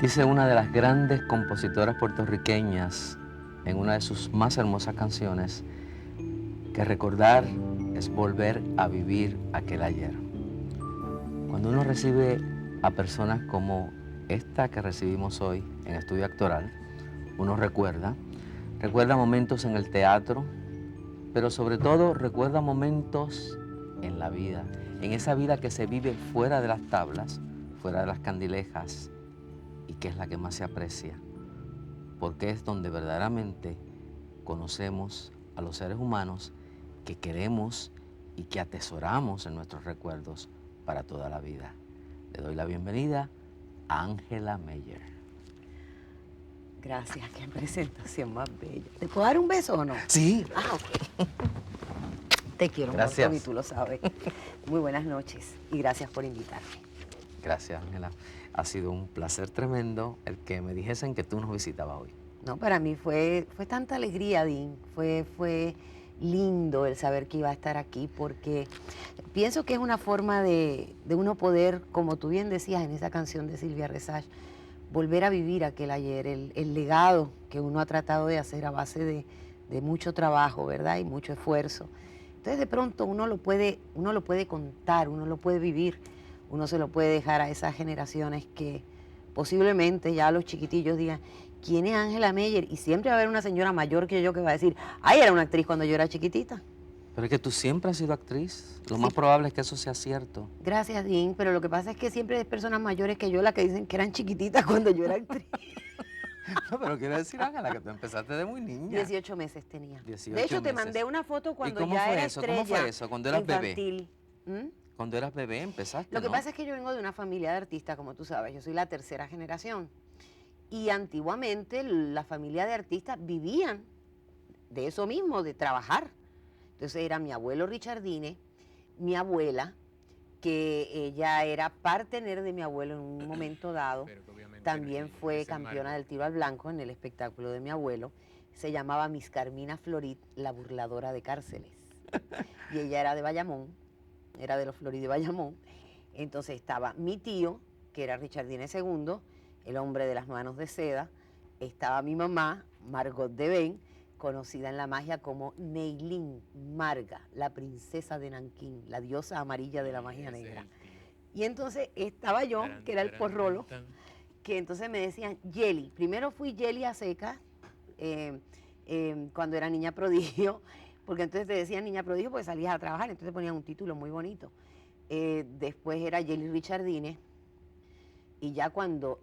Dice una de las grandes compositoras puertorriqueñas en una de sus más hermosas canciones que recordar es volver a vivir aquel ayer. Cuando uno recibe a personas como esta que recibimos hoy en Estudio Actoral, uno recuerda momentos en el teatro, pero sobre todo recuerda momentos en la vida, en esa vida que se vive fuera de las tablas, fuera de las candilejas, y que es la que más se aprecia, porque es donde verdaderamente conocemos a los seres humanos que queremos y que atesoramos en nuestros recuerdos para toda la vida. Le doy la bienvenida a Ángela Meyer. Gracias, qué presentación más bella. ¿Te puedo dar un beso o no? Sí. Ah, ok. Te quiero un Gracias. montón y tú lo sabes. Muy buenas noches y gracias por invitarme. Gracias, Ángela. Ha sido un placer tremendo el que me dijesen que tú nos visitabas hoy. No, para mí fue tanta alegría, Dean. Fue lindo el saber que iba a estar aquí porque pienso que es una forma de uno poder, como tú bien decías en esa canción de Silvia Resach, volver a vivir aquel ayer, el legado que uno ha tratado de hacer a base de mucho trabajo, ¿verdad? Y mucho esfuerzo. Entonces de pronto uno lo puede contar, uno lo puede vivir, uno se lo puede dejar a esas generaciones que posiblemente ya los chiquitillos digan, ¿quién es Ángela Meyer? Y siempre va a haber una señora mayor que yo que va a decir, ay, era una actriz cuando yo era chiquitita. Pero es que tú siempre has sido actriz. Lo Sí. más probable es que eso sea cierto. Gracias, Dean, pero lo que pasa es que siempre hay personas mayores que yo las que dicen que eran chiquititas cuando yo era actriz. No, pero quiero decir, Ángela, que tú empezaste de muy niña. 18 meses tenía. 18 de hecho, te meses. mandé una foto cuando ¿Y cómo ya fue era eso? estrella ¿Cómo fue eso? Cuando eras bebé. infantil. ¿Mm? Cuando eras bebé empezaste, Lo que ¿no? pasa es que yo vengo de una familia de artistas, como tú sabes, yo soy la tercera generación. Y antiguamente la familia de artistas vivían de eso mismo, de trabajar. Entonces era mi abuelo Richardine, mi abuela, que ella era partener de mi abuelo en un momento dado, también fue campeona del tiro al blanco en el espectáculo de mi abuelo, se llamaba Miss Carmina Florit, la burladora de cárceles, y ella era de Bayamón, era de los Florit de Bayamón. Entonces estaba mi tío, que era Richardine II, el hombre de las manos de seda, estaba mi mamá, Margot Deben, conocida en la magia como Neilín Marga, la princesa de Nankín, la diosa amarilla de la magia negra. Y entonces estaba yo, que era el porrolo, que entonces me decían Yeli. Primero fui Yeli a seca, cuando era niña prodigio, porque entonces te decían niña prodigio porque salías a trabajar, entonces ponían un título muy bonito. Después era Yeli Richardine, y ya cuando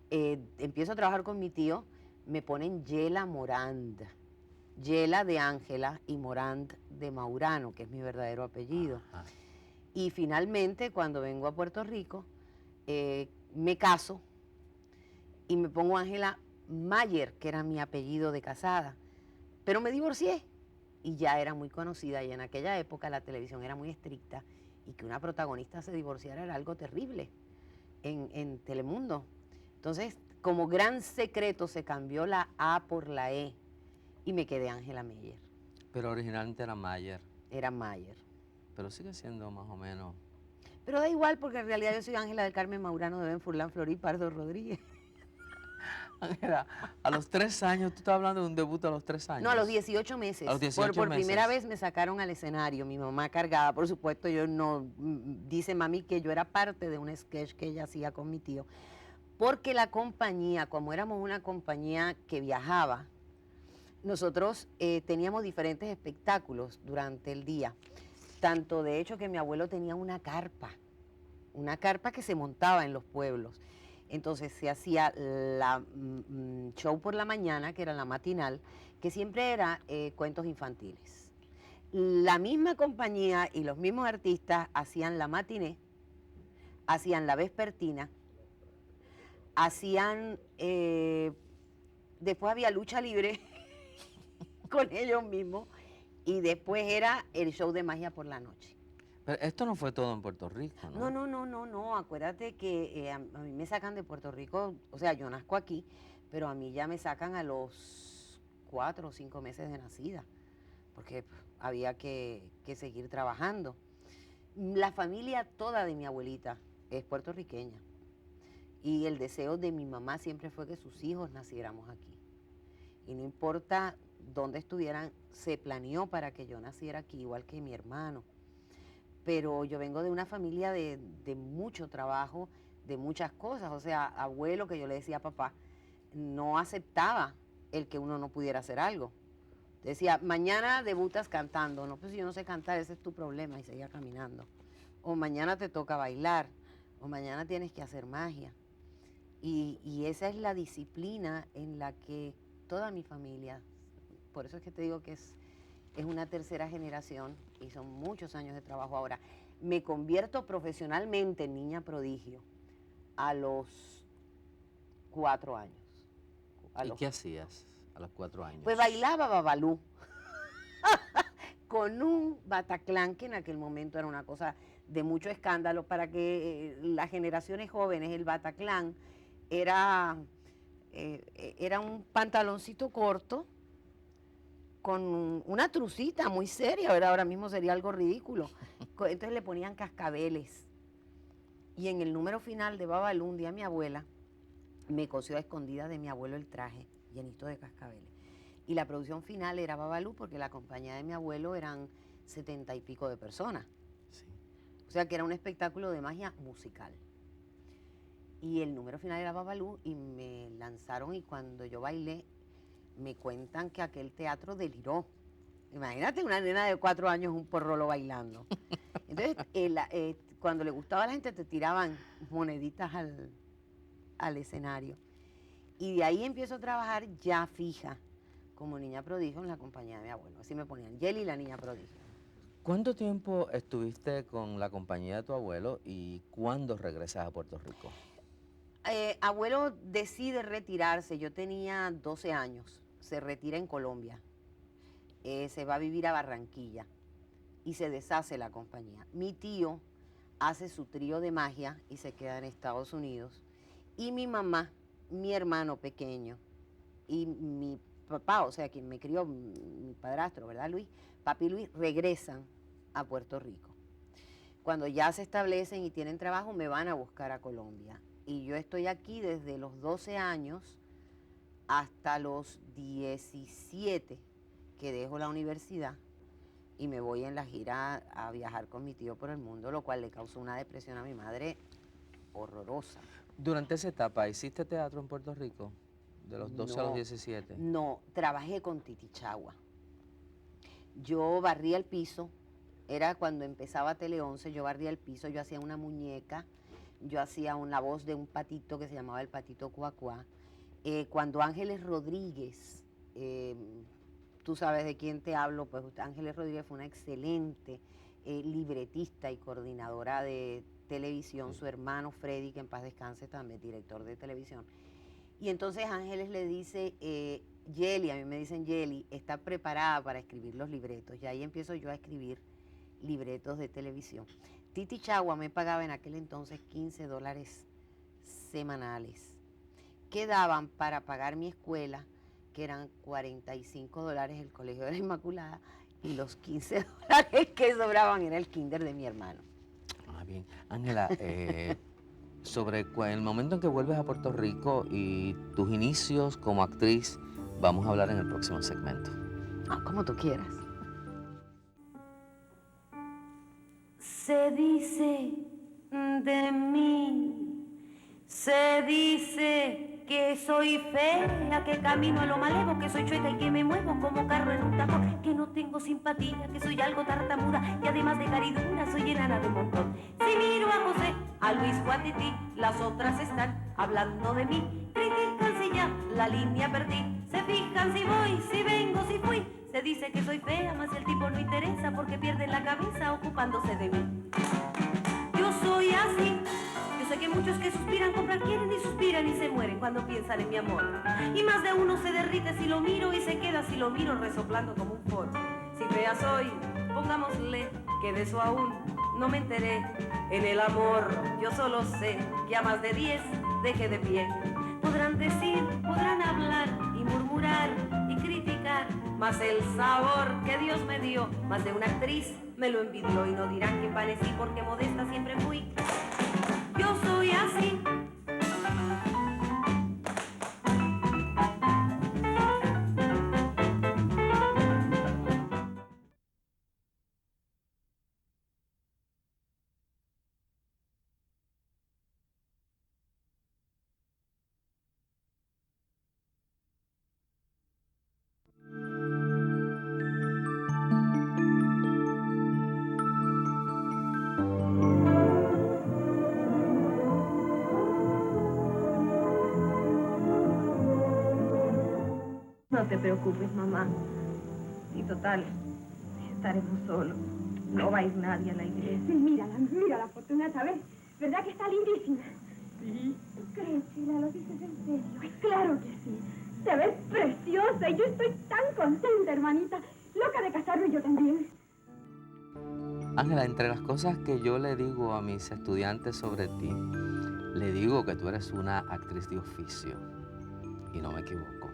empiezo a trabajar con mi tío, me ponen Yela Morand. Yela de Ángela y Morand de Maurano, que es mi verdadero apellido. Ajá. Y finalmente, cuando vengo a Puerto Rico, me caso y me pongo Ángela Mayer, que era mi apellido de casada. Pero me divorcié y ya era muy conocida y en aquella época la televisión era muy estricta y que una protagonista se divorciara era algo terrible en Telemundo. Entonces, como gran secreto se cambió la A por la E y me quedé Ángela Meyer. Pero originalmente era Mayer. Era Mayer. Pero sigue siendo más o menos. Pero da igual porque en realidad yo soy Ángela del Carmen Maurano de Ben Furlán Florí Pardo Rodríguez. Ángela, a los 3 años, tú estás hablando de un debut a los 3 años. No, a los 18 meses. A los 18 por meses. primera vez me sacaron al escenario, mi mamá cargada, por supuesto, yo no, dice mami que yo era parte de un sketch que ella hacía con mi tío, porque la compañía, como éramos una compañía que viajaba, nosotros teníamos diferentes espectáculos durante el día, tanto de hecho que mi abuelo tenía una carpa que se montaba en los pueblos. Entonces se hacía la show por la mañana, que era la matinal, que siempre era cuentos infantiles. La misma compañía y los mismos artistas hacían la matiné, hacían la vespertina, hacían, después había lucha libre con ellos mismos y después era el show de magia por la noche. Pero esto no fue todo en Puerto Rico, ¿no? No, acuérdate que a mí me sacan de Puerto Rico, o sea, yo nazco aquí, pero a mí ya me sacan a los 4 o 5 meses de nacida, porque había que seguir trabajando. La familia toda de mi abuelita es puertorriqueña. Y el deseo de mi mamá siempre fue que sus hijos naciéramos aquí. Y no importa dónde estuvieran, se planeó para que yo naciera aquí, igual que mi hermano. Pero yo vengo de una familia de mucho trabajo, de muchas cosas. O sea, abuelo, que yo le decía a papá, no aceptaba el que uno no pudiera hacer algo. Decía, mañana debutas cantando. No, pues si yo no sé cantar, ese es tu problema, y seguía caminando. O mañana te toca bailar, o mañana tienes que hacer magia. Y esa es la disciplina en la que toda mi familia, por eso es que te digo que es una tercera generación y son muchos años de trabajo. Ahora, me convierto profesionalmente en niña prodigio a los 4 años. ¿Y qué hacías a los 4 años? Pues bailaba babalú con un bataclán, que en aquel momento era una cosa de mucho escándalo. Para que las generaciones jóvenes, el bataclán era un pantaloncito corto con una trucita muy seria, ¿verdad? Ahora mismo sería algo ridículo. Entonces le ponían cascabeles. Y en el número final de Babalú, un día mi abuela me cosió a escondidas de mi abuelo el traje llenito de cascabeles. Y la producción final era Babalú, porque la compañía de mi abuelo eran 70 y pico de personas. Sí. O sea que era un espectáculo de magia musical. Y el número final era Babalú y me lanzaron, y cuando yo bailé, me cuentan que aquel teatro deliró. Imagínate una nena de 4 años, un porrolo bailando. Entonces, cuando le gustaba a la gente, te tiraban moneditas al escenario. Y de ahí empiezo a trabajar ya fija, como niña prodigio en la compañía de mi abuelo. Así me ponían, Yeli, la niña prodigio. ¿Cuánto tiempo estuviste con la compañía de tu abuelo y cuándo regresas a Puerto Rico? Abuelo decide retirarse, yo tenía 12 años, se retira en Colombia, se va a vivir a Barranquilla y se deshace la compañía. Mi tío hace su trío de magia y se queda en Estados Unidos, y mi mamá, mi hermano pequeño y mi papá, o sea, quien me crió, mi padrastro, ¿verdad, Luis? Papi Luis, regresan a Puerto Rico. Cuando ya se establecen y tienen trabajo, me van a buscar a Colombia. Y yo estoy aquí desde los 12 años hasta los 17, que dejo la universidad y me voy en la gira a viajar con mi tío por el mundo, lo cual le causó una depresión a mi madre horrorosa. Durante esa etapa, ¿hiciste teatro en Puerto Rico? De los 12 a los No, 17. No, trabajé con Titi Chagua. Yo barría el piso, era cuando empezaba Tele 11, yo barría el piso, yo hacía una muñeca, yo hacía la voz de un patito que se llamaba el patito Cuacuá. Cuando Ángeles Rodríguez, tú sabes de quién te hablo, pues Ángeles Rodríguez fue una excelente libretista y coordinadora de televisión. Su hermano Freddy, que en paz descanse, también director de televisión. Y entonces Ángeles le dice, Yeli, a mí me dicen Yeli, está preparada para escribir los libretos. Y ahí empiezo yo a escribir libretos de televisión. Titi Chagua me pagaba en aquel entonces $15 semanales, que daban para pagar mi escuela, que eran $45 el Colegio de la Inmaculada, y los $15 que sobraban era el kinder de mi hermano. Ah, bien. Ángela, sobre el momento en que vuelves a Puerto Rico y tus inicios como actriz, vamos a hablar en el próximo segmento. Ah, como tú quieras. Se dice de mí, se dice que soy fea, que camino a lo malevo, que soy chueca y que me muevo como carro en un tapón, que no tengo simpatía, que soy algo tartamuda y además de caridura soy enana de montón. Si miro a José, a Luis o a Titi, las otras están hablando de mí. Critican si ya la línea perdí, se fijan si voy, si vengo, si fui. Se dice que soy fea, mas el tipo no interesa porque pierde la cabeza ocupándose de mí. Yo soy así. Yo sé que muchos que suspiran comprar quieren y suspiran y se mueren cuando piensan en mi amor. Y más de uno se derrite si lo miro y se queda si lo miro resoplando como un foro. Si fea soy, pongámosle que de eso aún no me enteré. En el amor yo solo sé que a más de 10 dejé de pie. Podrán decir, podrán hablar y murmurar y criticar, mas el sabor que Dios me dio, más de una actriz me lo envidió. Y no dirán que parecí porque modesta siempre fui. Yo soy así. no te preocupes, mamá. Y total, estaremos solos. No va a ir nadie a la iglesia. Sí, mírala, Fortunata, ¿ves? ¿Verdad que está lindísima? Sí. ¿Tú crees, Sheila? ¿Lo dices en serio? Pues claro que sí. Te ves preciosa y yo estoy tan contenta, hermanita. Loca de casarme yo también. Ángela, entre las cosas que yo le digo a mis estudiantes sobre ti, le digo que tú eres una actriz de oficio. Y no me equivoco.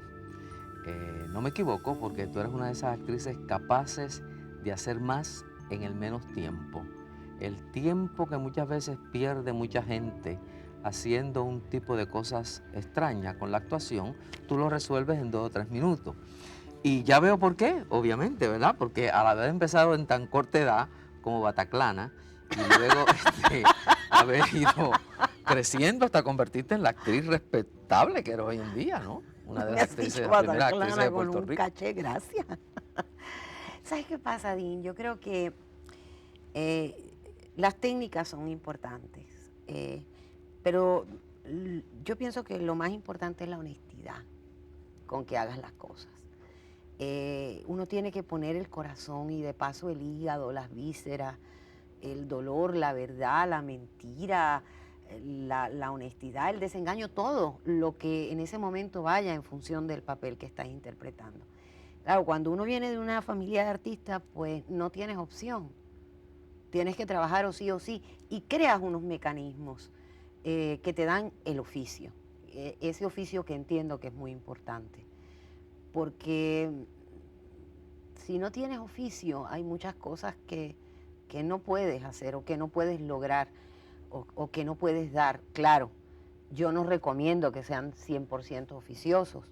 No me equivoco porque tú eres una de esas actrices capaces de hacer más en el menos tiempo. El tiempo que muchas veces pierde mucha gente haciendo un tipo de cosas extrañas con la actuación, tú lo resuelves en 2 o 3 minutos. Y ya veo por qué, obviamente, ¿verdad? Porque al haber empezado en tan corta edad como Bataclana y luego haber ido creciendo hasta convertirte en la actriz respetable que eres hoy en día, ¿no? Una de Me las has actrices, dicho las primeras actrices Bataclana de con Puerto un Rico. caché, gracias. ¿Sabes qué pasa, Dean? Yo creo que las técnicas son importantes, pero yo pienso que lo más importante es la honestidad con que hagas las cosas. Uno tiene que poner el corazón y de paso el hígado, las vísceras, el dolor, la verdad, la mentira, la honestidad, el desengaño, todo lo que en ese momento vaya en función del papel que estás interpretando. Claro, cuando uno viene de una familia de artistas, pues no tienes opción. Tienes que trabajar o sí, y creas unos mecanismos que te dan el oficio. Ese oficio que entiendo que es muy importante. Porque si no tienes oficio, hay muchas cosas que no puedes hacer o que no puedes lograr o que no puedes dar. Claro, yo no recomiendo que sean 100% oficiosos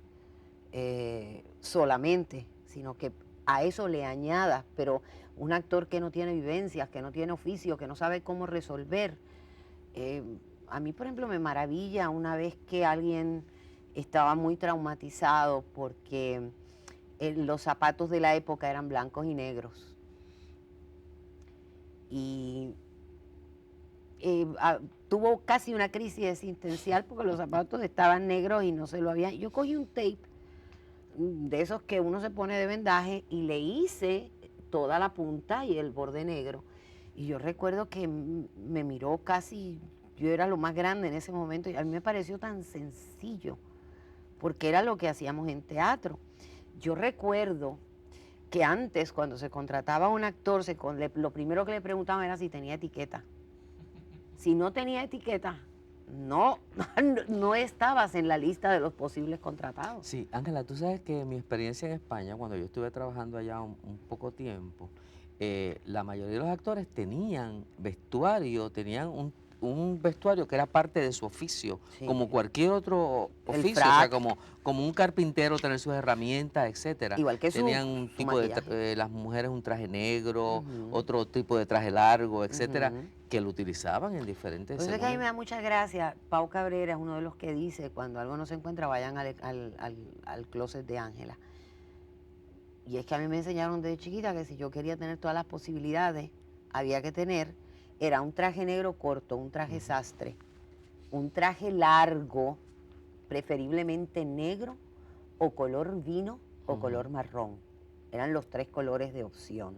solamente, sino que a eso le añadas, pero un actor que no tiene vivencias, que no tiene oficio, que no sabe cómo resolver. A mí, por ejemplo, me maravilla una vez que alguien estaba muy traumatizado porque los zapatos de la época eran blancos y negros. Y tuvo casi una crisis existencial porque los zapatos estaban negros y no se lo habían. Yo cogí un tape de esos que uno se pone de vendaje y le hice toda la punta y el borde negro. Y yo recuerdo que me miró casi, yo era lo más grande en ese momento y a mí me pareció tan sencillo porque era lo que hacíamos en teatro. Yo recuerdo que antes, cuando se contrataba a un actor, lo primero que le preguntaban era si tenía etiqueta. Si no tenía etiqueta, no, no estabas en la lista de los posibles contratados. Sí, Ángela, tú sabes que mi experiencia en España, cuando yo estuve trabajando allá un poco tiempo, la mayoría de los actores tenían vestuario, tenían un vestuario que era parte de su oficio, Sí. como cualquier otro El oficio, o sea, frac. como un carpintero tener sus herramientas, etcétera. Igual que Tenían un su tipo de, maquillaje. las mujeres un traje negro, Ujú. otro tipo de traje largo, etcétera, Ujú. que lo utilizaban en diferentes... Por eso es que a mí me da mucha gracia. Pau Cabrera es uno de los que dice, cuando algo no se encuentra, vayan al closet de Ángela. Y es que a mí me enseñaron desde chiquita que si yo quería tener todas las posibilidades, había que tener, era un traje negro corto, un traje sastre, un traje largo, preferiblemente negro, o color vino, o color marrón. Eran los 3 colores de opción.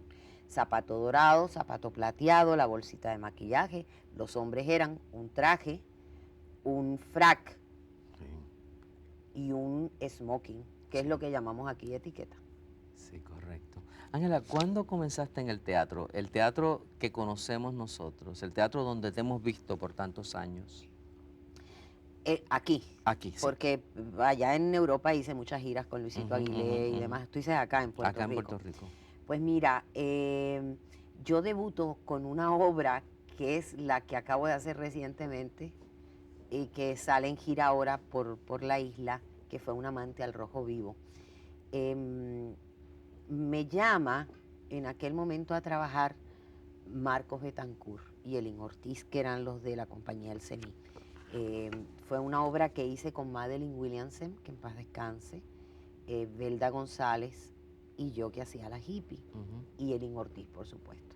Zapato dorado, zapato plateado, la bolsita de maquillaje. Los hombres eran un traje, un frac y un smoking, que es lo que llamamos aquí etiqueta. Sí, correcto. Ángela, ¿cuándo comenzaste en el teatro? El teatro que conocemos nosotros, el teatro donde te hemos visto por tantos años. Aquí. Aquí, sí. Porque allá en Europa hice muchas giras con Luisito Aguilé y demás. Tú dices acá en Puerto Acá en Rico. Puerto Rico. Pues mira, yo debuto con una obra que es la que acabo de hacer recientemente y que sale en gira ahora por la isla, que fue Un amante al rojo vivo. Me llama en aquel momento a trabajar Marcos Betancourt y Elin Ortiz, que eran los de la compañía El CENI. Fue una obra que hice con Madeline Williamson, que en paz descanse, Belda González y yo que hacía la hippie, y Elin Ortiz, por supuesto.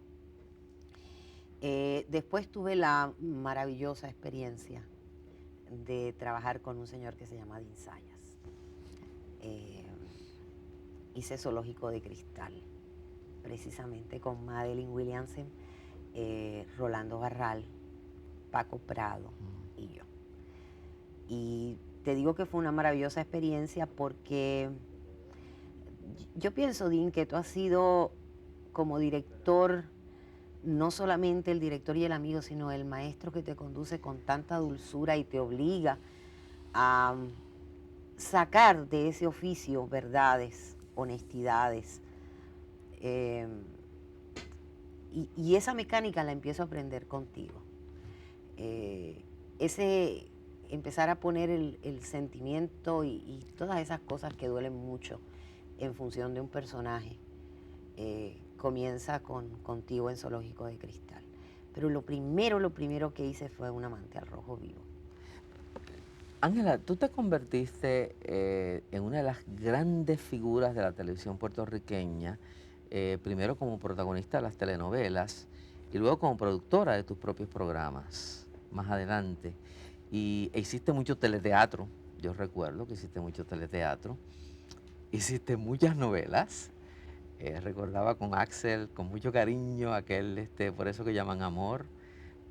Después tuve la maravillosa experiencia de trabajar con un señor que se llama Dean Zayas. hice Zoológico de Cristal, precisamente con Madeline Williamson, Rolando Barral, Paco Prado y yo. Y te digo que fue una maravillosa experiencia porque yo pienso, Dean, que tú has sido como director, no solamente el director y el amigo, sino el maestro que te conduce con tanta dulzura y te obliga a sacar de ese oficio verdades, honestidades. Y esa mecánica la empiezo a aprender contigo. Ese empezar a poner el sentimiento y todas esas cosas que duelen mucho en función de un personaje, comienza contigo en Zoológico de Cristal. Pero lo primero que hice fue Un amante al rojo vivo. Ángela, tú te convertiste en una de las grandes figuras de la televisión puertorriqueña, primero como protagonista de las telenovelas y luego como productora de tus propios programas, más adelante. Y hiciste mucho teleteatro, yo recuerdo que hiciste mucho teleteatro, hiciste muchas novelas, recordaba con Axel, con mucho cariño, aquel, por eso que llaman Amor,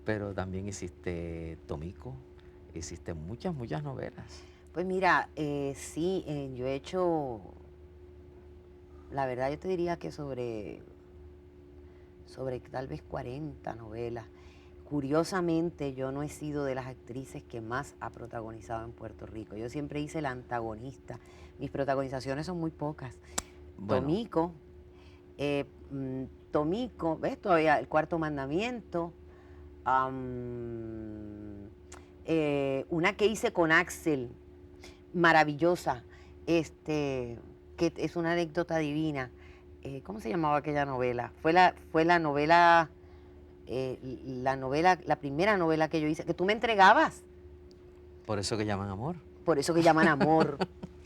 pero también hiciste Tomico, hiciste muchas novelas. Pues mira, sí, yo he hecho, la verdad yo te diría que sobre tal vez 40 novelas. Curiosamente, yo no he sido de las actrices que más ha protagonizado en Puerto Rico. Yo siempre hice la antagonista. Mis protagonizaciones son muy pocas. Bueno. Tomico, ¿ves? Todavía El Cuarto Mandamiento. Una que hice con Axel, maravillosa, que es una anécdota divina. ¿Cómo se llamaba aquella novela? Fue la novela, la primera novela que yo hice, que tú me entregabas. Por eso que llaman Amor. Por eso que llaman Amor.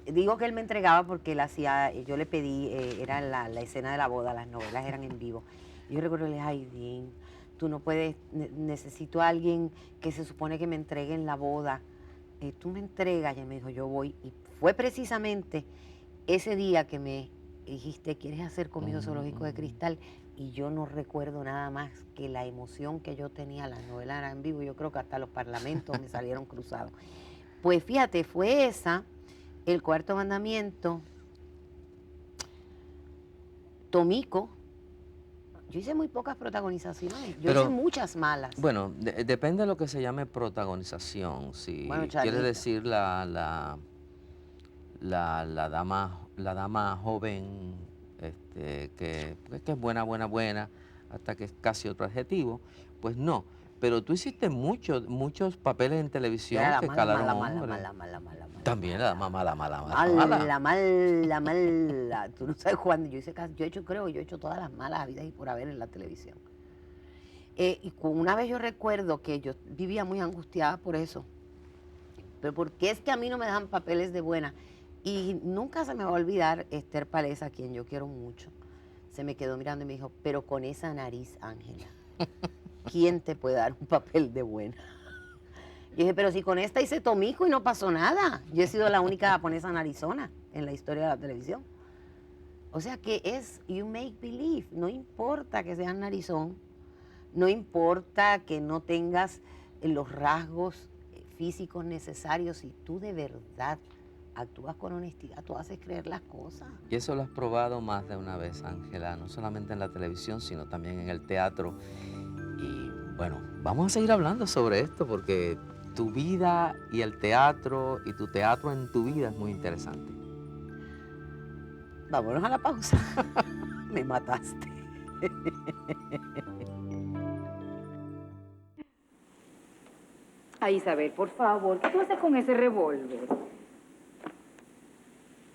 Digo que él me entregaba porque él hacía, yo le pedí, era la escena de la boda, las novelas eran en vivo. Yo recuerdo, le dije, ay, Dean, tú no puedes, necesito a alguien que se supone que me entregue en la boda. Tú me entregas, y él me dijo, yo voy. Y fue precisamente ese día que me dijiste, ¿quieres hacer conmigo Zoológico de Cristal? Y yo no recuerdo nada más que la emoción que yo tenía, las novelas eran en vivo, yo creo que hasta los parlamentos me salieron cruzados. Pues fíjate, fue esa, El Cuarto Mandamiento, Tomico. Yo hice muy pocas protagonizaciones, yo hice muchas malas. Bueno, depende de lo que se llame protagonización. Si Bueno, quiere decir la dama joven, que es buena, hasta que es casi otro adjetivo, pues no. Pero tú hiciste muchos papeles en televisión que calaron hombres. También la dama mala. Tú no sabes cuándo. Yo he hecho todas las malas habidas y por haber en la televisión. Y una vez yo recuerdo que yo vivía muy angustiada por eso. Pero porque es que a mí no me dan papeles de buena. Y nunca se me va a olvidar Esther Palesa, a quien yo quiero mucho. Se me quedó mirando y me dijo, pero con esa nariz, Ángela, ¿quién te puede dar un papel de buena? Yo dije, pero si con esta hice Tomico y no pasó nada. Yo he sido la única japonesa narizona en la historia de la televisión. O sea que es you make believe. No importa que seas narizón, no importa que no tengas los rasgos físicos necesarios. Si tú de verdad actúas con honestidad, tú haces creer las cosas. Y eso lo has probado más de una vez, Ángela, no solamente en la televisión, sino también en el teatro. Y bueno, vamos a seguir hablando sobre esto porque tu vida y el teatro y tu teatro en tu vida es muy interesante. Vámonos a la pausa. Me mataste. Ay, Isabel, por favor, ¿qué tú haces con ese revólver?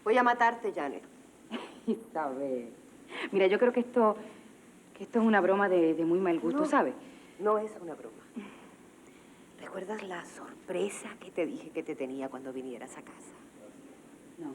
Voy a matarte, Janet. Isabel, mira, yo creo que esto es una broma de muy mal gusto, No. ¿sabes? No es una broma. ¿Recuerdas la sorpresa que te dije que te tenía cuando vinieras a casa? No.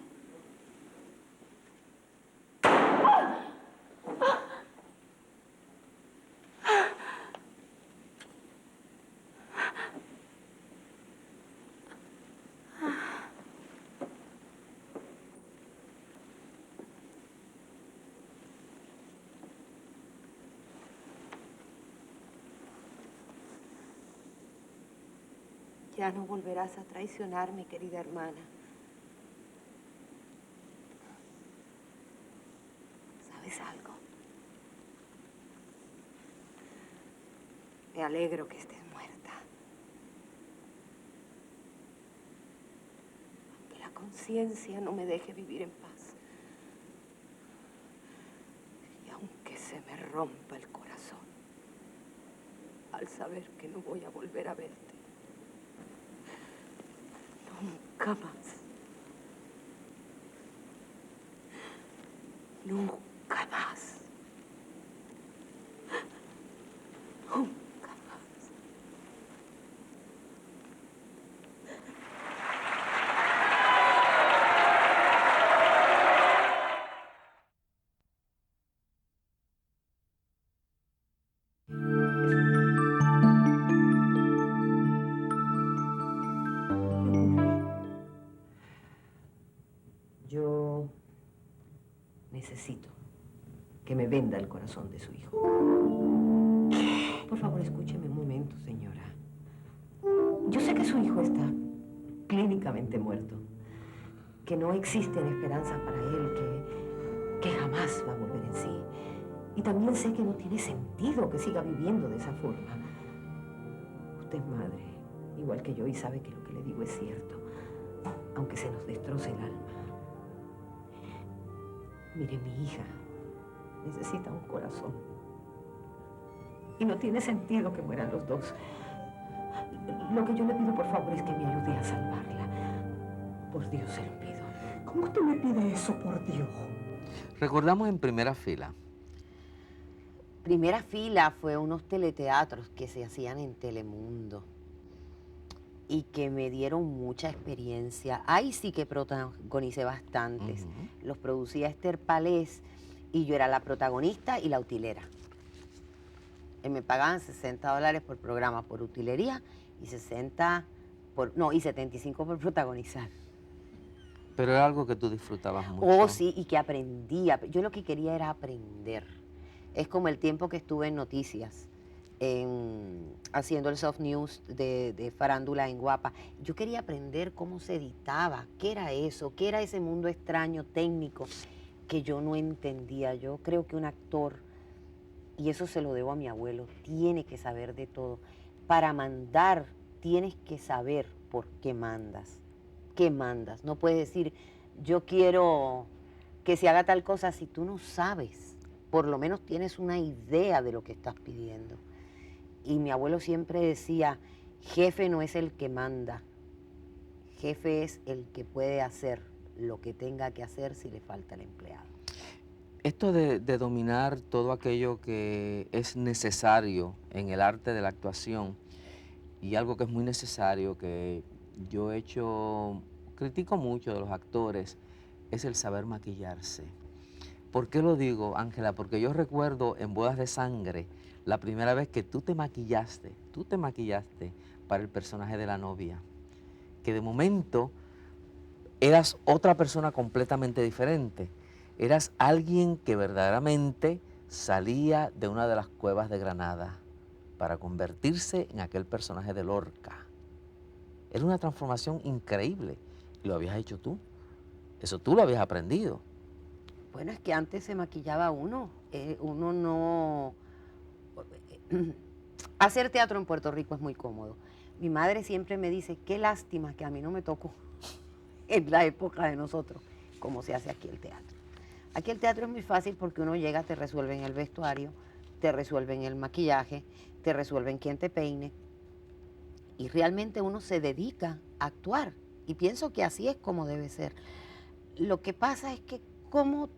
Ya no volverás a traicionarme, querida hermana. ¿Sabes algo? Me alegro que estés muerta. Aunque la conciencia no me deje vivir en paz. Y aunque se me rompa el corazón al saber que no voy a volver a verte. Nunca más. Nunca más. Nunca más. Yo necesito que me venda el corazón de su hijo. Por favor, escúcheme un momento, señora. Yo sé que su hijo está clínicamente muerto, que no existen esperanzas para él, que jamás va a volver en sí. Y también sé que no tiene sentido que siga viviendo de esa forma. Usted es madre, igual que yo, y sabe que lo que le digo es cierto, aunque se nos destroce el alma. Mire, mi hija necesita un corazón. Y no tiene sentido que mueran los dos. Lo que yo le pido, por favor, es que me ayude a salvarla. Por Dios se lo pido. ¿Cómo usted me pide eso, por Dios? Recordamos en Primera Fila. Primera Fila fue unos teleteatros que se hacían en Telemundo y que me dieron mucha experiencia. Ahí sí que protagonicé bastantes. Los producía Esther Palés y yo era la protagonista y la utilera. Me pagaban $60 por programa por utilería y 75 por protagonizar. Pero era algo que tú disfrutabas mucho. Oh, sí, y que aprendía. Yo lo que quería era aprender. Es como el tiempo que estuve en Noticias, haciendo el soft news de farándula en Guapa. Yo quería aprender cómo se editaba, qué era eso, qué era ese mundo extraño, técnico, que yo no entendía. Yo creo que un actor, y eso se lo debo a mi abuelo, tiene que saber de todo. Para mandar, tienes que saber por qué mandas. ¿Qué mandas? No puedes decir, yo quiero que se haga tal cosa si tú no sabes. Por lo menos tienes una idea de lo que estás pidiendo. Y mi abuelo siempre decía, jefe no es el que manda, jefe es el que puede hacer lo que tenga que hacer si le falta el empleado. Esto de dominar todo aquello que es necesario en el arte de la actuación, y algo que es muy necesario, que yo critico mucho de los actores, es el saber maquillarse. ¿Por qué lo digo, Ángela? Porque yo recuerdo en Bodas de Sangre, la primera vez que tú te maquillaste para el personaje de la novia, que de momento eras otra persona completamente diferente. Eras alguien que verdaderamente salía de una de las cuevas de Granada para convertirse en aquel personaje de Lorca. Era una transformación increíble. Y lo habías hecho tú. Eso tú lo habías aprendido. Bueno, es que antes se maquillaba uno. Uno no... Hacer teatro en Puerto Rico es muy cómodo. Mi madre siempre me dice, qué lástima que a mí no me tocó en la época de nosotros, como se hace aquí el teatro. Aquí el teatro es muy fácil porque uno llega, te resuelven el vestuario, te resuelven el maquillaje, te resuelven quién te peine. Y realmente uno se dedica a actuar. Y pienso que así es como debe ser. Lo que pasa es que ¿cómo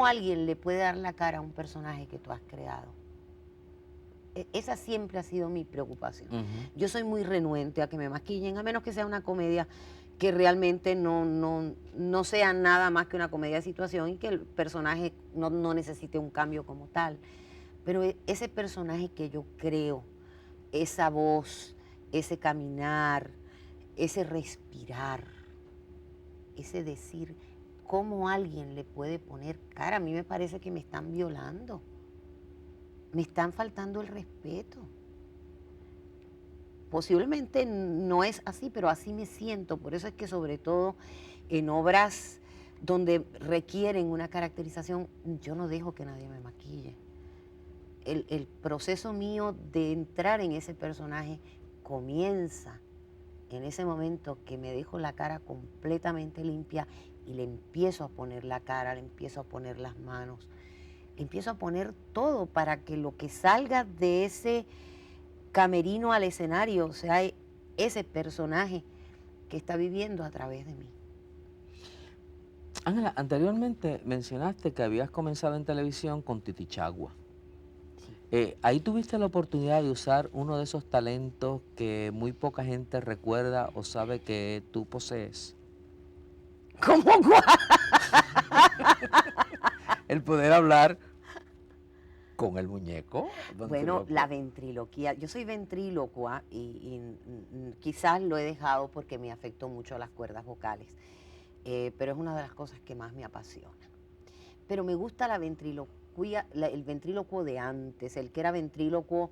alguien le puede dar la cara a un personaje que tú has creado? Esa siempre ha sido mi preocupación. Yo soy muy renuente a que me maquillen, a menos que sea una comedia que realmente no sea nada más que una comedia de situación y que el personaje no necesite un cambio como tal. Pero ese personaje que yo creo, esa voz, ese caminar, ese respirar, ese decir, ¿cómo alguien le puede poner cara? A mí me parece que me están violando. Me están faltando el respeto. posiblemente no es así, pero así me siento. Por eso es que sobre todo en obras donde requieren una caracterización, yo no dejo que nadie me maquille. El proceso mío de entrar en ese personaje comienza en ese momento que me dejo la cara completamente limpia y le empiezo a poner la cara, le empiezo a poner las manos, le empiezo a poner todo para que lo que salga de ese camerino al escenario sea ese personaje que está viviendo a través de mí. Ángela, anteriormente mencionaste que habías comenzado en televisión con Titichagua. Ahí tuviste la oportunidad de usar uno de esos talentos que muy poca gente recuerda o sabe que tú posees. ¿Cómo cuál? El poder hablar con el muñeco. Bueno, la ventriloquía. Yo soy ventrílocua y quizás lo he dejado porque me afectó mucho a las cuerdas vocales, pero es una de las cosas que más me apasiona. Pero me gusta la ventriloquía, el ventrílocuo de antes, el que era ventrílocuo.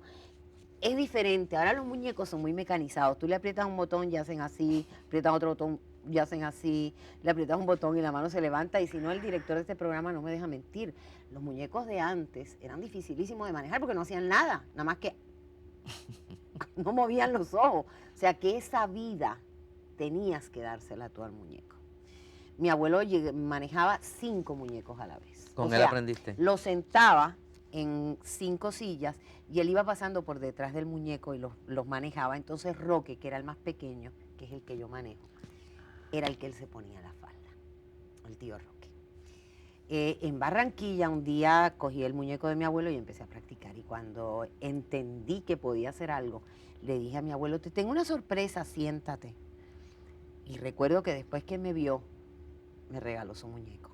Es diferente, ahora los muñecos son muy mecanizados. Tú le aprietas un botón y hacen así, aprietas otro botón y hacen así, le aprietas un botón y la mano se levanta, y si no, el director de este programa no me deja mentir. Los muñecos de antes eran dificilísimos de manejar porque no hacían nada más que no movían los ojos. O sea que esa vida tenías que dársela tú al muñeco. Mi abuelo manejaba 5 muñecos a la vez. ¿Con él aprendiste? Lo sentaba en 5 sillas y él iba pasando por detrás del muñeco y los manejaba. Entonces Roque, que era el más pequeño, que es el que yo manejo, era el que él se ponía la falda, el tío Roque. En Barranquilla un día cogí el muñeco de mi abuelo y empecé a practicar, y cuando entendí que podía hacer algo, le dije a mi abuelo: te tengo una sorpresa, siéntate. Y recuerdo que después que me vio, me regaló su muñeco.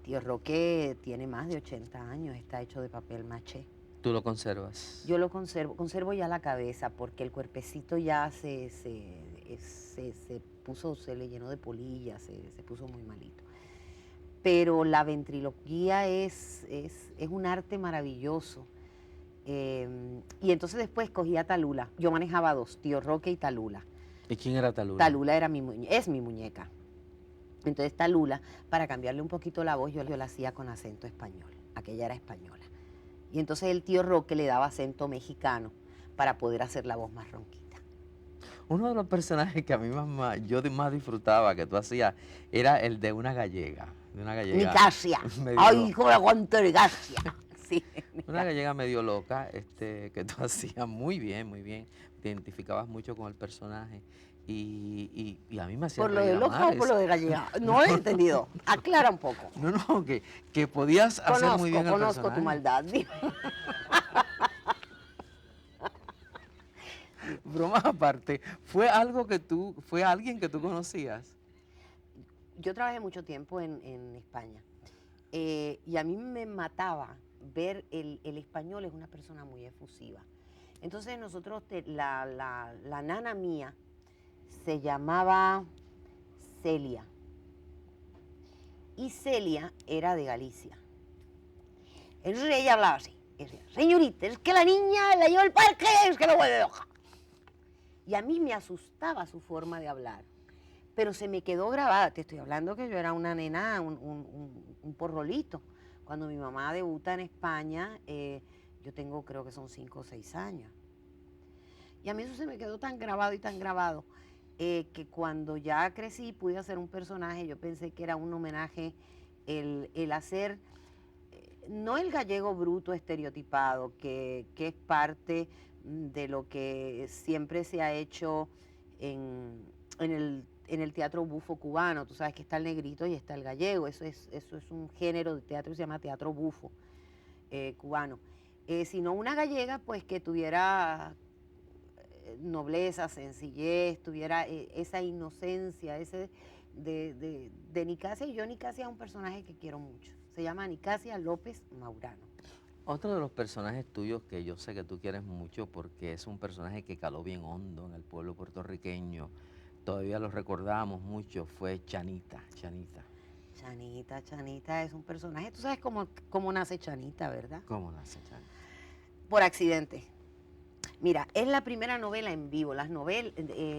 Tío Roque tiene más de 80 años, está hecho de papel maché. ¿Tú lo conservas? Yo lo conservo ya la cabeza, porque el cuerpecito ya se puso, se le llenó de polillas, se puso muy malito. Pero la ventriloquía es un arte maravilloso. Y entonces después cogí a Talula. Yo manejaba 2, Tío Roque y Talula. ¿Y quién era Talula? Talula era es mi muñeca. Entonces Talula, para cambiarle un poquito la voz, yo la hacía con acento español. Aquella era española. Y entonces el tío Roque le daba acento mexicano para poder hacer la voz más ronquita. Uno de los personajes que a mí yo más disfrutaba que tú hacías era el de una gallega. Nicasia. Ay, cómo la aguanto Nicasia. Sí. Una gallega medio loca, que tú hacías muy bien, muy bien. Te identificabas mucho con el personaje. Y a mí me hacía ¿Por lo de reír a loca o mares. por lo de gallega? No lo he entendido. Aclara un poco. No, que podías hacer muy bien el personaje. Conozco tu maldad. Bromas aparte, ¿fue alguien que tú conocías? Yo trabajé mucho tiempo en España, y a mí me mataba ver el español. Es una persona muy efusiva. Entonces nosotros, la nana mía se llamaba Celia, y Celia era de Galicia. Entonces ella hablaba así, y decía: señorita, es que la niña la lleva al parque, es que no vuelve loca. Y a mí me asustaba su forma de hablar, pero se me quedó grabada. Te estoy hablando que yo era una nena, un porrolito. Cuando mi mamá debuta en España, yo tengo, creo que son 5 o 6 años. Y a mí eso se me quedó tan grabado y tan grabado, que cuando ya crecí y pude hacer un personaje, yo pensé que era un homenaje el hacer, no el gallego bruto estereotipado, que es parte de lo que siempre se ha hecho en el teatro bufo cubano. Tú sabes que está el negrito y está el gallego. Eso es un género de teatro que se llama teatro bufo cubano. Sino una gallega, pues, que tuviera nobleza, sencillez, tuviera esa inocencia, ese de Nicasia. Y yo Nicasia es un personaje que quiero mucho. Se llama Nicasia López Maurano. Otro de los personajes tuyos que yo sé que tú quieres mucho, porque es un personaje que caló bien hondo en el pueblo puertorriqueño, todavía lo recordamos mucho, fue Chanita. Chanita es un personaje. Tú sabes cómo nace Chanita, ¿verdad? ¿Cómo nace Chanita? Por accidente. Mira, es la primera novela en vivo. Las novelas,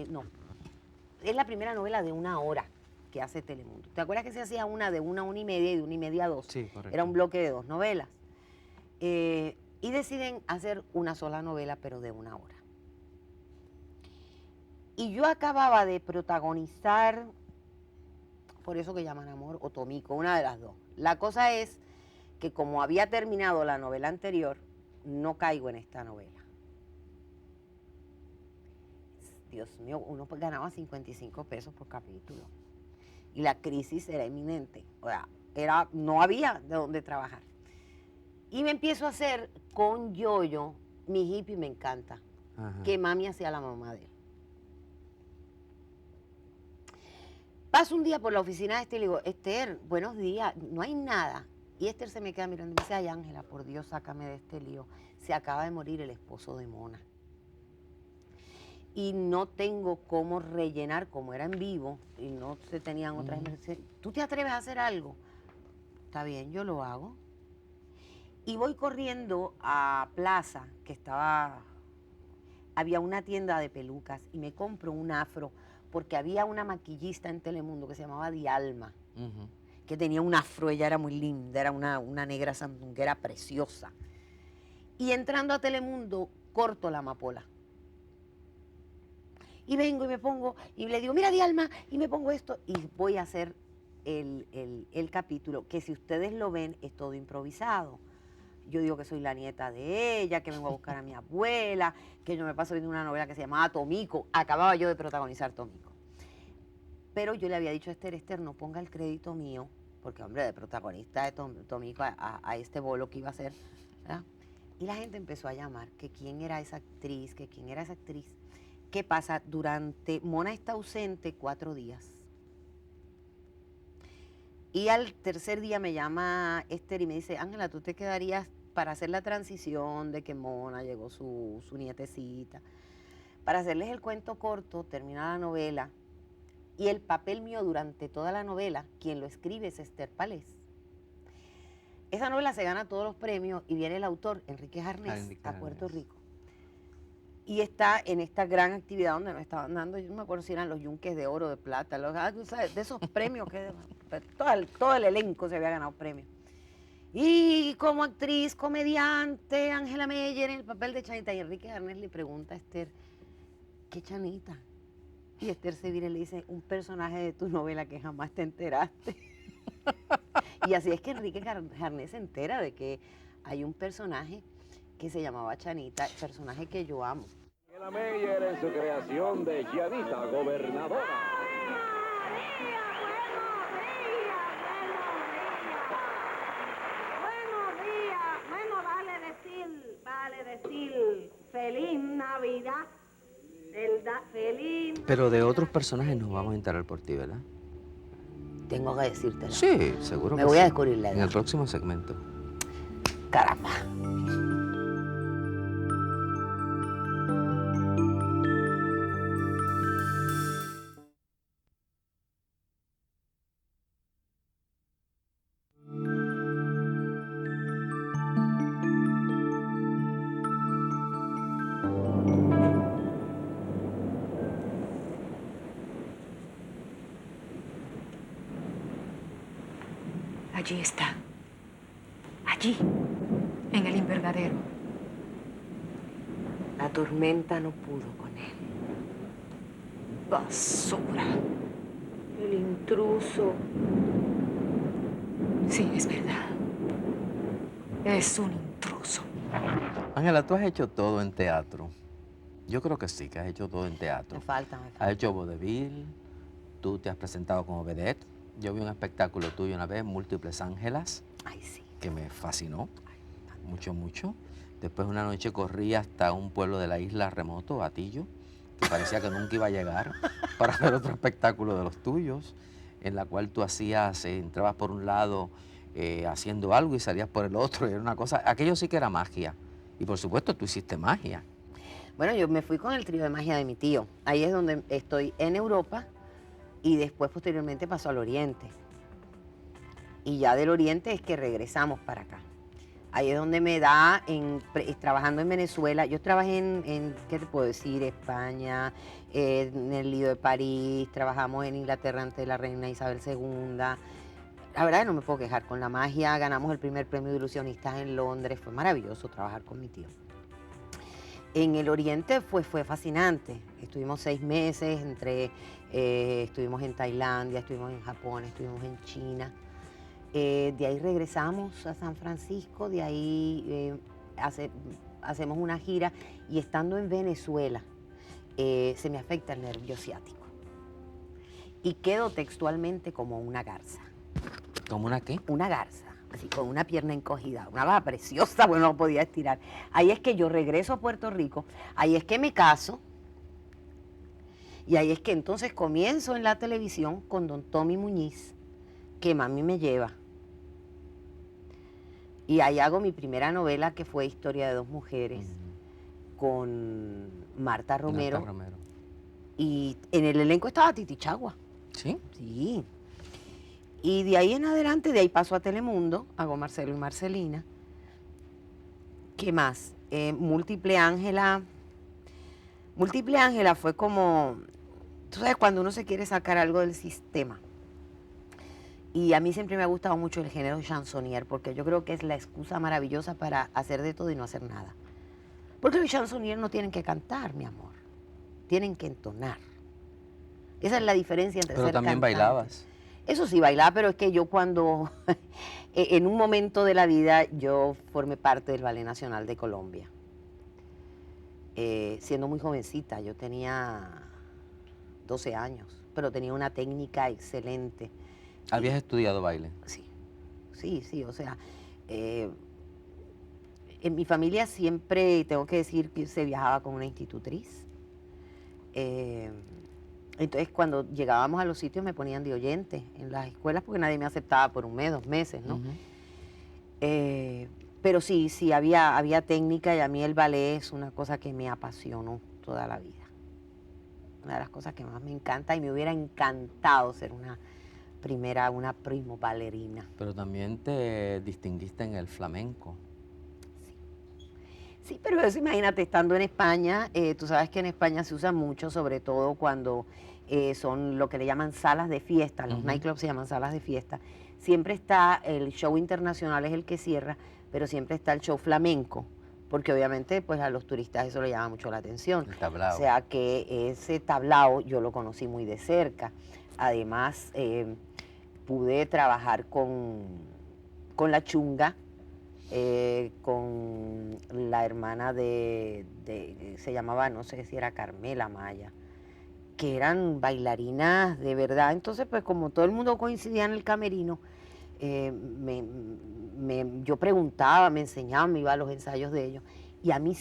no, es la primera novela de 1 hora que hace Telemundo. ¿Te acuerdas que se hacía una de 1 a 1 y media y de 1 y media a 2? Sí, correcto. Era un bloque de 2 novelas. Y deciden hacer una sola novela, pero de 1 hora. Y yo acababa de protagonizar, por eso que llaman Amor o Tomico, una de las dos. La cosa es que como había terminado la novela anterior, no caigo en esta novela. Dios mío, uno ganaba 55 pesos por capítulo. Y la crisis era inminente. O sea, no había de dónde trabajar. Y me empiezo a hacer con Yoyo, mi hippie me encanta, Ajá. que mami hacía la mamá de él. Paso un día por la oficina de Esther y le digo, Esther, buenos días, no hay nada. Y Esther se me queda mirando y me dice, ay Ángela, por Dios, sácame de este lío. Se acaba de morir el esposo de Mona. Y no tengo cómo rellenar, como era en vivo, y no se tenían otras emergencias. ¿Tú te atreves a hacer algo? Está bien, yo lo hago. Y voy corriendo a Plaza, que había una tienda de pelucas, y me compro un afro, porque había una maquillista en Telemundo que se llamaba Dialma, que tenía un afro, ella era muy linda, era una negra sandunguera preciosa. Y entrando a Telemundo, corto la amapola. Y vengo y me pongo, y le digo, mira Dialma, y me pongo esto, y voy a hacer el capítulo, que si ustedes lo ven, es todo improvisado. Yo digo que soy la nieta de ella, que vengo a buscar a mi abuela, que yo me paso viendo una novela que se llamaba Tomico. Acababa yo de protagonizar Tomico. Pero yo le había dicho a Esther, no ponga el crédito mío, porque hombre, de protagonista de Tomico a este bolo que iba a hacer, ¿verdad? Y la gente empezó a llamar, que quién era esa actriz, que quién era esa actriz. ¿Qué pasa? Mona está ausente 4 días. Y al tercer día me llama Esther y me dice, Ángela, ¿tú te quedarías para hacer la transición de que Mona llegó su nietecita? Para hacerles el cuento corto, termina la novela, y el papel mío durante toda la novela, quien lo escribe es Esther Palés. Esa novela se gana todos los premios y viene el autor, Enrique Jarnés, a Puerto Rico. Y está en esta gran actividad donde nos estaban dando, yo no me acuerdo si eran los yunques de oro, de plata, tú sabes, de esos premios que todo el elenco se había ganado premios. Y como actriz, comediante, Ángela Meyer en el papel de Chanita, y Enrique Jarnés le pregunta a Esther, ¿qué Chanita? Y Esther se vira y le dice, un personaje de tu novela que jamás te enteraste. Y así es que Enrique Jarnés se entera de que hay un personaje que se llamaba Chanita, personaje que yo amo. Ángela Meyer en su creación de Chanita, gobernadora. Buenos días. Bueno, vale decir feliz Navidad. Feliz. Pero de otros personajes nos vamos a enterar por ti, ¿verdad? Tengo que decírtelo. Sí, seguro que Me voy a sí. descubrir la edad. En el próximo segmento. Caramba. Allí está. Allí, en el invernadero. La tormenta no pudo con él. Basura. El intruso. Sí, es verdad. Es un intruso. Ángela, tú has hecho todo en teatro. Yo creo que sí, que has hecho todo en teatro. Me falta. Has hecho vodevil, tú te has presentado como vedette. Yo vi un espectáculo tuyo una vez, Múltiples Ángelas, Ay, sí. que me fascinó, mucho, mucho. Después una noche corrí hasta un pueblo de la isla remoto, Atillo, que parecía que nunca iba a llegar, para ver otro espectáculo de los tuyos, en la cual tú hacías, entrabas por un lado haciendo algo y salías por el otro, y era una cosa, aquello sí que era magia. Y por supuesto tú hiciste magia. Bueno, yo me fui con el trío de magia de mi tío. Ahí es donde estoy en Europa y después posteriormente pasó al Oriente. Y ya del Oriente es que regresamos para acá. Ahí es donde me da, trabajando en Venezuela. Yo trabajé ¿qué te puedo decir? España, en el Lido de París, trabajamos en Inglaterra ante la reina Isabel II. La verdad que no me puedo quejar con la magia. Ganamos el primer premio de ilusionistas en Londres. Fue maravilloso trabajar con mi tío. En el Oriente fue fascinante. Estuvimos 6 meses, estuvimos en Tailandia, estuvimos en Japón, estuvimos en China. De ahí regresamos a San Francisco, de ahí hacemos una gira y estando en Venezuela se me afecta el nervio ciático y quedo textualmente como una garza. ¿Como una qué? Una garza, así con una pierna encogida, una cosa preciosa, bueno, no podía estirar. Ahí es que yo regreso a Puerto Rico, ahí es que me caso y ahí es que entonces comienzo en la televisión con don Tommy Muñiz, que mami me lleva. Y ahí hago mi primera novela, que fue Historia de dos mujeres, con Marta Romero. Marta Romero. Y en el elenco estaba Titi Chagua. ¿Sí? Sí. Y de ahí en adelante, de ahí paso a Telemundo, hago Marcelo y Marcelina. ¿Qué más? Múltiple Ángela. Múltiple Ángela fue como, tú sabes, cuando uno se quiere sacar algo del sistema. Y a mí siempre me ha gustado mucho el género chansonnier, porque yo creo que es la excusa maravillosa para hacer de todo y no hacer nada. Porque los chansonniers no tienen que cantar, mi amor. Tienen que entonar. Esa es la diferencia entre Pero ser también cantante. bailabas. Eso sí, bailaba, pero es que yo cuando, en un momento de la vida, yo formé parte del Ballet Nacional de Colombia. Siendo muy jovencita, yo tenía 12 años, pero tenía una técnica excelente. ¿Habías estudiado baile? Sí, o sea, en mi familia siempre, tengo que decir que se viajaba con una institutriz. Entonces, cuando llegábamos a los sitios me ponían de oyente en las escuelas porque nadie me aceptaba por 1 mes, 2 meses, ¿no? Pero sí, había técnica y a mí el ballet es una cosa que me apasionó toda la vida. Una de las cosas que más me encanta y me hubiera encantado ser una primo bailarina. Pero también te distinguiste en el flamenco. Sí, pero eso imagínate, estando en España, tú sabes que en España se usa mucho, sobre todo cuando son lo que le llaman salas de fiesta, los nightclubs se llaman salas de fiesta. Siempre está el show internacional, es el que cierra, pero siempre está el show flamenco, porque obviamente pues a los turistas eso le llama mucho la atención. El tablao. O sea que ese tablao yo lo conocí muy de cerca. Además, pude trabajar con la chunga, con la hermana se llamaba, no sé si era Carmela Maya, que eran bailarinas de verdad. Entonces, pues como todo el mundo coincidía en el camerino, yo preguntaba, me enseñaban, me iba a los ensayos de ellos. Y a mí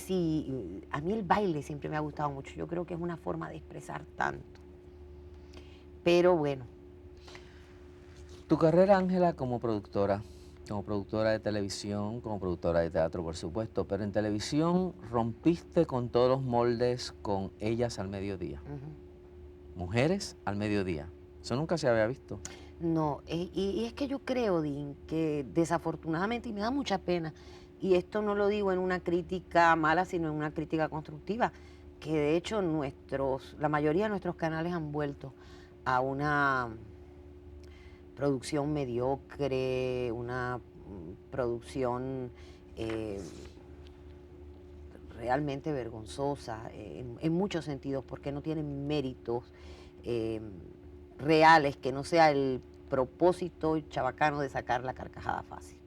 el baile siempre me ha gustado mucho. Yo creo que es una forma de expresar tanto. Pero bueno. Tu carrera, Ángela, como productora de televisión, como productora de teatro, por supuesto, pero en televisión rompiste con todos los moldes con Ellas al Mediodía. Mujeres al Mediodía. Eso nunca se había visto. No, y es que yo creo, Dean, que desafortunadamente, y me da mucha pena, y esto no lo digo en una crítica mala, sino en una crítica constructiva, que de hecho la mayoría de nuestros canales han vuelto a una producción mediocre, una producción realmente vergonzosa en muchos sentidos, porque no tienen méritos reales, que no sea el propósito chabacano de sacar la carcajada fácil.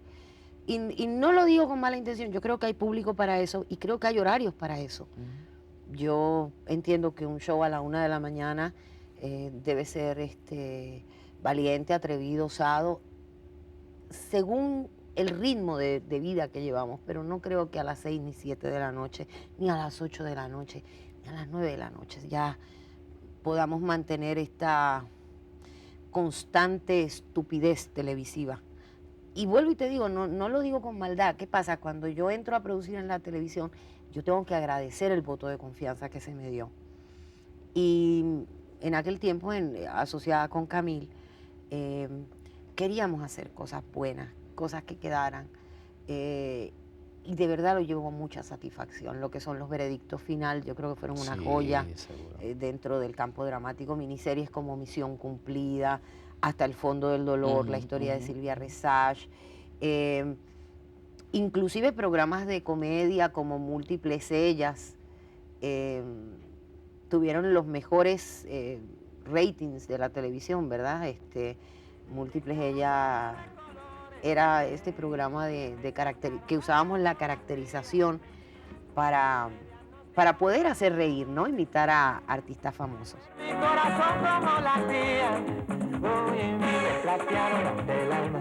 Y no lo digo con mala intención, yo creo que hay público para eso y creo que hay horarios para eso. Yo entiendo que un show a la 1 de la mañana debe ser valiente, atrevido, osado, según el ritmo de vida que llevamos, pero no creo que a las 6 ni 7 de la noche, ni a las 8 de la noche, ni a las 9 de la noche ya podamos mantener esta constante estupidez televisiva. Y vuelvo y te digo, no lo digo con maldad. ¿Qué pasa? Cuando yo entro a producir en la televisión, yo tengo que agradecer el voto de confianza que se me dio. Y en aquel tiempo, asociada con Camil, queríamos hacer cosas buenas, cosas que quedaran. y de verdad lo llevo con mucha satisfacción. Lo que son los veredictos final, yo creo que fueron una Sí, joya seguro. dentro del campo dramático. Miniseries como Misión Cumplida, Hasta el Fondo del Dolor, la historia de Silvia Resage, inclusive programas de comedia como Múltiples Ellas, tuvieron los mejores ratings de la televisión, ¿verdad? Múltiples Ellas era este programa que usábamos la caracterización para poder hacer reír, ¿no? Imitar a artistas famosos. Mi corazón como latía, uy, me platearon hasta el alma,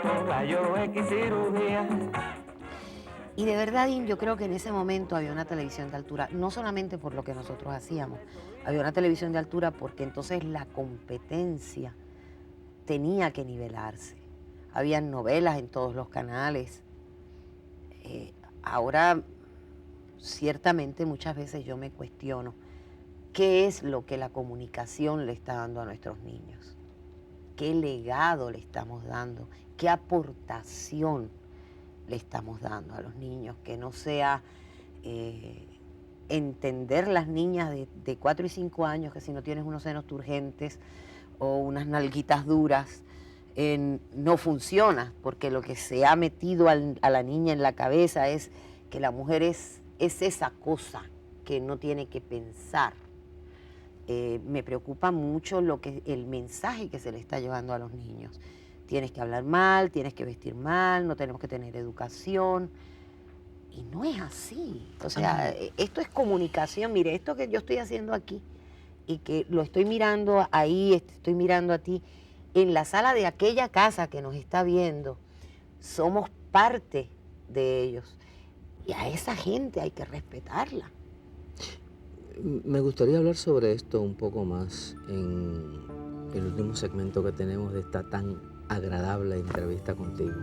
con rayo X cirugía. Y de verdad, Dean, yo creo que en ese momento había una televisión de altura, no solamente por lo que nosotros hacíamos, había una televisión de altura porque entonces la competencia tenía que nivelarse. Habían novelas en todos los canales. Ahora, ciertamente, muchas veces yo me cuestiono qué es lo que la comunicación le está dando a nuestros niños, qué legado le estamos dando, qué aportación le estamos dando a los niños, que no sea entender las niñas de 4 y 5 años que si no tienes unos senos turgentes o unas nalguitas duras, no funciona, porque lo que se ha metido a la niña en la cabeza es que la mujer es esa cosa que no tiene que pensar. Me preocupa mucho el mensaje que se le está llevando a los niños. Tienes que hablar mal, tienes que vestir mal, no tenemos que tener educación. Y no es así. O sea, esto es comunicación. Mire, esto que yo estoy haciendo aquí y que lo estoy mirando ahí, estoy mirando a ti, en la sala de aquella casa que nos está viendo, somos parte de ellos. Y a esa gente hay que respetarla. Me gustaría hablar sobre esto un poco más en el último segmento que tenemos de esta tan agradable entrevista contigo.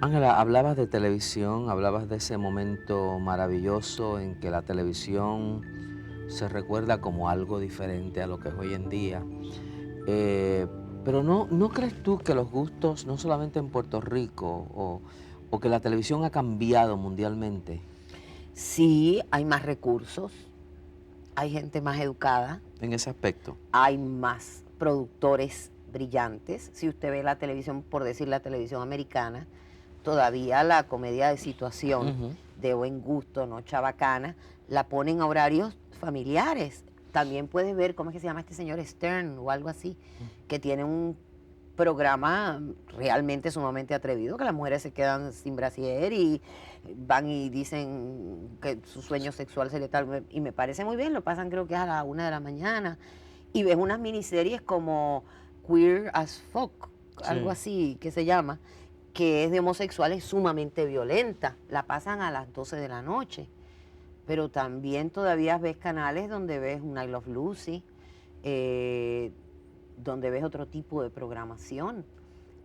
Ángela, hablabas de televisión, hablabas de ese momento maravilloso en que la televisión se recuerda como algo diferente a lo que es hoy en día. Pero ¿no crees tú que los gustos, no solamente en Puerto Rico, o que la televisión ha cambiado mundialmente? Sí, hay más recursos, hay gente más educada, En ese aspecto. hay más productores brillantes. Si usted ve la televisión, por decir la televisión americana, todavía la comedia de situación de buen gusto, no chabacana, la ponen a horarios familiares. También puedes ver, ¿cómo es que se llama este señor? Stern o algo así, que tiene un programa realmente sumamente atrevido, que las mujeres se quedan sin brasier y van y dicen que su sueño sexual sería tal, y me parece muy bien, lo pasan creo que es a la 1 de la mañana, y ves unas miniseries como Queer as Folk, algo así que se llama, que es de homosexuales sumamente violenta, la pasan a las 12 de la noche, pero también todavía ves canales donde ves un I Love Lucy, donde ves otro tipo de programación,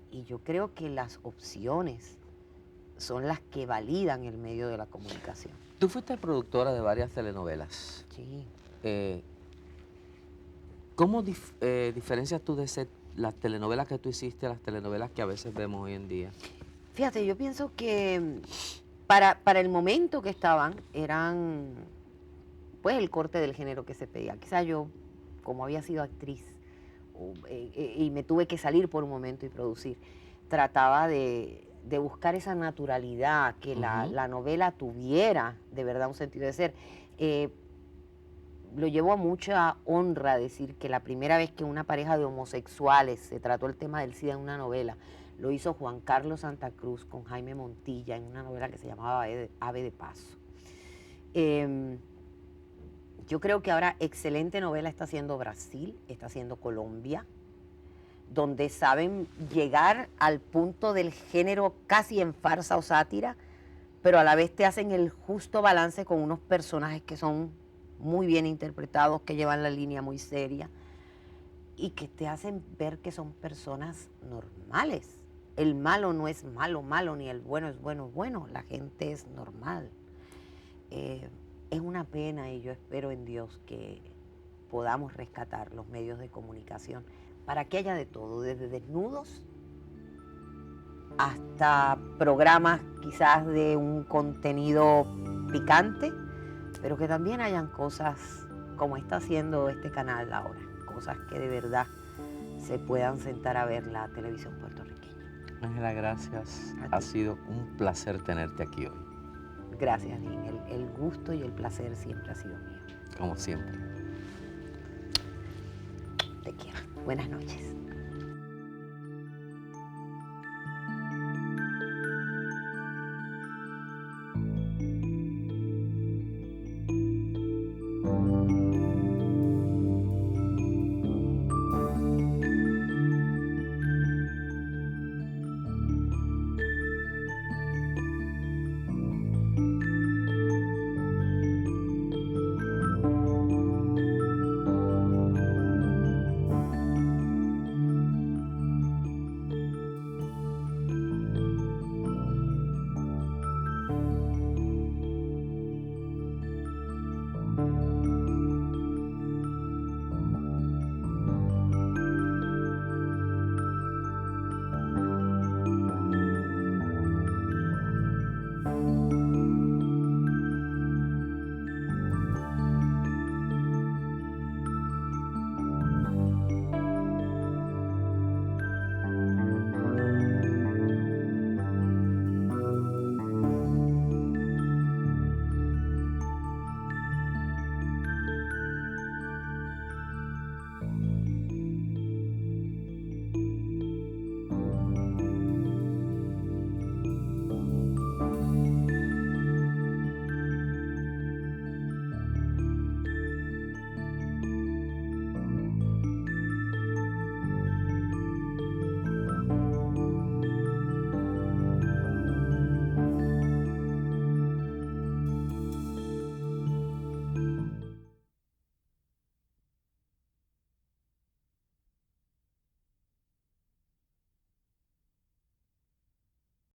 y yo creo que las opciones son las que validan el medio de la comunicación. Tú fuiste productora de varias telenovelas. Sí. ¿Cómo diferencias tú de las telenovelas que tú hiciste a las telenovelas que a veces vemos hoy en día? Fíjate, yo pienso que para el momento que estaban, eran pues el corte del género que se pedía. Quizá yo como había sido actriz, y me tuve que salir por un momento y producir, trataba de buscar esa naturalidad, que la novela tuviera de verdad un sentido de ser. Lo llevo a mucha honra decir que la primera vez que una pareja de homosexuales se trató el tema del SIDA en una novela, lo hizo Juan Carlos Santa Cruz con Jaime Montilla en una novela que se llamaba Ave de Paso. Yo creo que ahora excelente novela está haciendo Brasil, está haciendo Colombia, donde saben llegar al punto del género casi en farsa o sátira, pero a la vez te hacen el justo balance con unos personajes que son muy bien interpretados, que llevan la línea muy seria y que te hacen ver que son personas normales. El malo no es malo, ni el bueno es bueno, la gente es normal. Es una pena y yo espero en Dios que podamos rescatar los medios de comunicación para que haya de todo, desde desnudos hasta programas quizás de un contenido picante, pero que también hayan cosas como está haciendo este canal ahora, cosas que de verdad se puedan sentar a ver la televisión puertorriqueña. Ángela, gracias. Ha sido un placer tenerte aquí hoy. Gracias, Lin. El gusto y el placer siempre ha sido mío. Como siempre. Te quiero. Buenas noches.